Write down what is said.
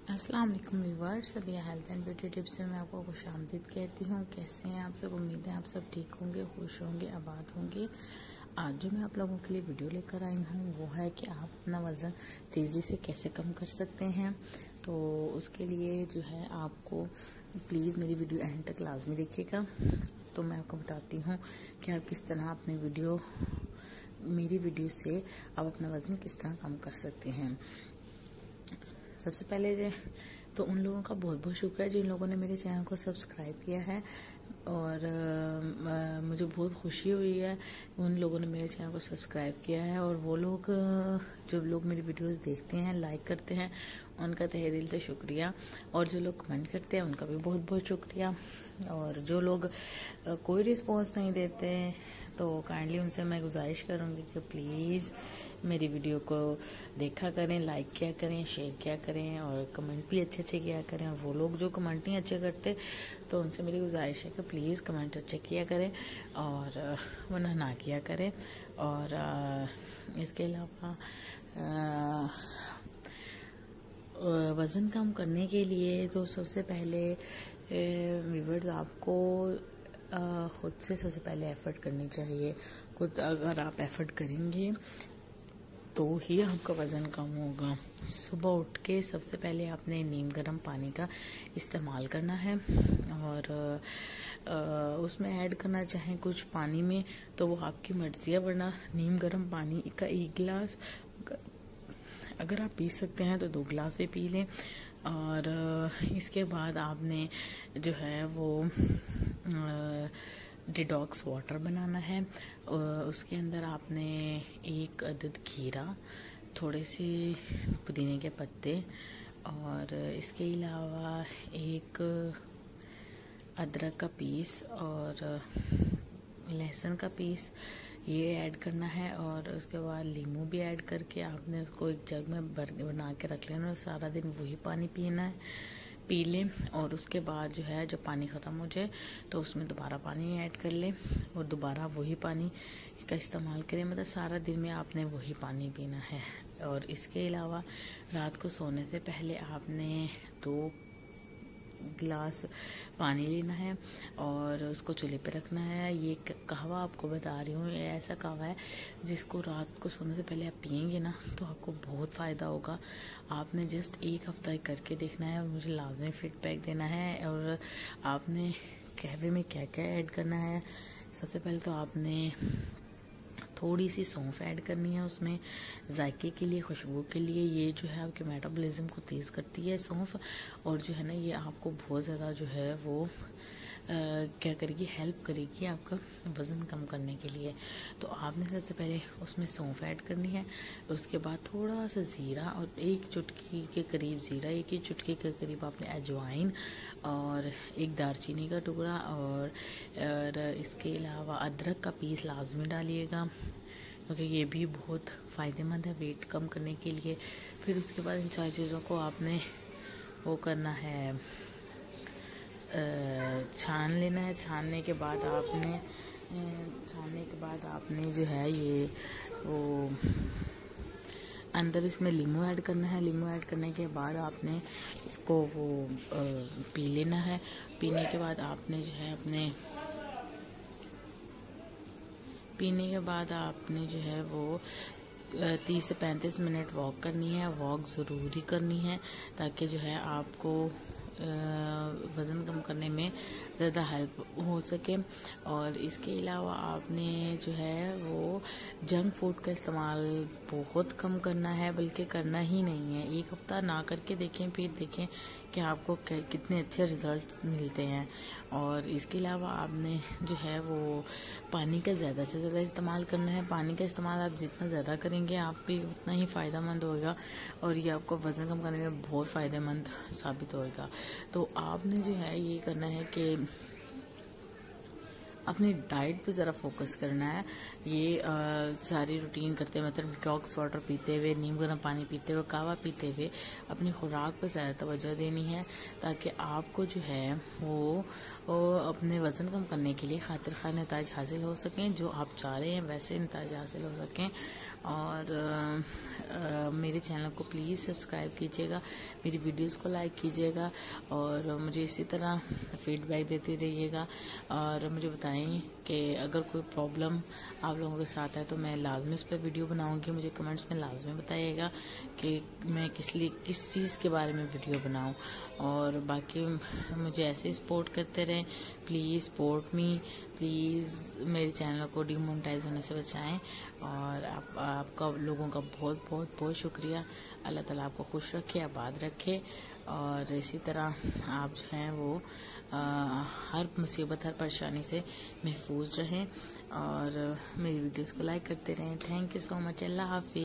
अस्सलाम वालेकुम व्यूअर्स, सभी हेल्थ एंड ब्यूटी टिप्स में मैं आपको खुशामदीद कहती हूँ। कैसे हैं आप सब? उम्मीद है आप सब ठीक होंगे, खुश होंगे, आबाद होंगे। आज जो मैं आप लोगों के लिए वीडियो लेकर आई हूँ वो है कि आप अपना वज़न तेज़ी से कैसे कम कर सकते हैं। तो उसके लिए जो है आपको प्लीज़ मेरी वीडियो एंड तक लाजमी देखिएगा। तो मैं आपको बताती हूँ कि आप किस तरह मेरी वीडियो से आप अपना वज़न किस तरह कम कर सकते हैं। सबसे पहले तो उन लोगों का बहुत बहुत शुक्र है जिन लोगों ने मेरे चैनल को सब्सक्राइब किया है, और मुझे बहुत खुशी हुई है उन लोगों ने मेरे चैनल को सब्सक्राइब किया है। और वो लोग जो लोग मेरी वीडियोस देखते हैं, लाइक करते हैं, उनका तहे दिल से शुक्रिया। और जो लोग कमेंट करते हैं उनका भी बहुत बहुत शुक्रिया। और जो लोग कोई रिस्पॉन्स नहीं देते तो काइंडली उनसे मैं गुजारिश करूँगी कि प्लीज़ मेरी वीडियो को देखा करें, लाइक किया करें, शेयर किया करें और कमेंट भी अच्छे किया करें। और वो लोग जो कमेंट नहीं अच्छे करते तो उनसे मेरी गुजारिश है कि प्लीज़ कमेंट अच्छे किया करें और वरना ना किया करें। और इसके अलावा वज़न कम करने के लिए तो सबसे पहले व्यूअर्स आपको खुद से सबसे पहले एफ़र्ट करनी चाहिए। खुद अगर आप एफ़र्ट करेंगे तो ही आपका वज़न कम होगा। सुबह उठ के सबसे पहले आपने नीम गर्म पानी का इस्तेमाल करना है, और उसमें ऐड करना चाहें कुछ पानी में तो वो आपकी मर्ज़ी है, वरना नीम गर्म पानी का 1 गिलास अगर आप पी सकते हैं तो 2 गिलास भी पी लें। और इसके बाद आपने जो है वो डिटॉक्स वाटर बनाना है। उसके अंदर आपने 1 अदद खीरा, थोड़े से पुदीने के पत्ते और इसके अलावा 1 अदरक का पीस और लहसुन का पीस ये ऐड करना है। और उसके बाद नींबू भी ऐड करके आपने उसको एक जग में बना के रख लेना और सारा दिन वही पानी पी लें। और उसके बाद जो है जब पानी ख़त्म हो जाए तो उसमें दोबारा पानी ऐड कर लें और दोबारा वही पानी का इस्तेमाल करें। मतलब सारा दिन में आपने वही पानी पीना है। और इसके अलावा रात को सोने से पहले आपने 2 गिलास पानी लेना है और उसको चूल्हे पे रखना है। ये कहवा आपको बता रही हूँ, ये ऐसा कहवा है जिसको रात को सोने से पहले आप पिएंगे ना तो आपको बहुत फ़ायदा होगा। आपने जस्ट 1 हफ्ता ही करके देखना है और मुझे लाजमी फीडबैक देना है। और आपने कहवे में क्या क्या ऐड करना है, सबसे पहले तो आपने थोड़ी सी सौंफ ऐड करनी है उसमें जायके के लिए, खुशबू के लिए। ये जो है आपके मेटाबॉलिज्म को तेज़ करती है सौंफ, और जो है ना ये आपको बहुत ज़्यादा जो है वो क्या करेगी, हेल्प करेगी आपका वज़न कम करने के लिए। तो आपने सबसे पहले उसमें सौंफ ऐड करनी है। उसके बाद थोड़ा सा ज़ीरा और 1 चुटकी के करीब ज़ीरा, 1 ही चुटकी के करीब आपने अजवाइन और 1 दालचीनी का टुकड़ा और इसके अलावा अदरक का पीस लाजमी डालिएगा क्योंकि ये भी बहुत फ़ायदेमंद है वेट कम करने के लिए। फिर उसके बाद इन सारी चीज़ों को आपने वो करना है, छान लेना है। छानने के बाद आपने जो है ये वो अंदर इसमें लीमू ऐड करना है। लीमू ऐड करने के बाद आपने इसको वो पी लेना है। पीने के बाद आपने जो है वो 30 से 35 मिनट वॉक करनी है। वॉक ज़रूरी करनी है ताकि जो है आपको वज़न कम करने में ज़्यादा हेल्प हो सके। और इसके अलावा आपने जो है वो जंक फूड का इस्तेमाल बहुत कम करना है, बल्कि करना ही नहीं है। 1 हफ्ता ना करके देखें, फिर देखें कि आपको कितने अच्छे रिज़ल्ट मिलते हैं। और इसके अलावा आपने जो है वो पानी का ज़्यादा से ज़्यादा इस्तेमाल करना है। पानी का इस्तेमाल आप जितना ज़्यादा करेंगे आप भी उतना ही फ़ायदेमंद होगा और ये आपको वज़न कम करने में बहुत फ़ायदेमंद साबित होगा। तो आपने जो है ये करना है कि अपनी डाइट पे ज़रा फोकस करना है। ये सारी रूटीन करते हुए, मतलब डिटॉक्स वाटर पीते हुए, नीम गर्म पानी पीते हुए, कहवा पीते हुए अपनी खुराक पर ज़्यादा तवज्जो देनी है ताकि आपको जो है वो अपने वज़न कम करने के लिए खातिर खा नताइज हासिल हो सकें, जो आप चाह रहे हैं वैसे नताइज हासिल हो सकें। और मेरे चैनल को प्लीज़ सब्सक्राइब कीजिएगा, मेरी वीडियोस को लाइक कीजिएगा और मुझे इसी तरह फीडबैक देते रहिएगा। और मुझे बताएं कि अगर कोई प्रॉब्लम आप लोगों के साथ है तो मैं लाजमी उस पर वीडियो बनाऊंगी। मुझे कमेंट्स में लाजमी बताइएगा कि मैं किस चीज़ के बारे में वीडियो बनाऊं। और बाकी मुझे ऐसे सपोर्ट करते रहें, प्लीज़ सपोर्ट मी, प्लीज़ मेरे चैनल को डिमोनेटाइज होने से बचाएं। और आपका लोगों का बहुत बहुत बहुत शुक्रिया। अल्लाह ताला आपको खुश रखे, आबाद रखे और इसी तरह आप जो हैं वो हर मुसीबत, हर परेशानी से महफूज रहें और मेरी वीडियोस को लाइक करते रहें। Thank you so much. अल्लाह हाफिज़।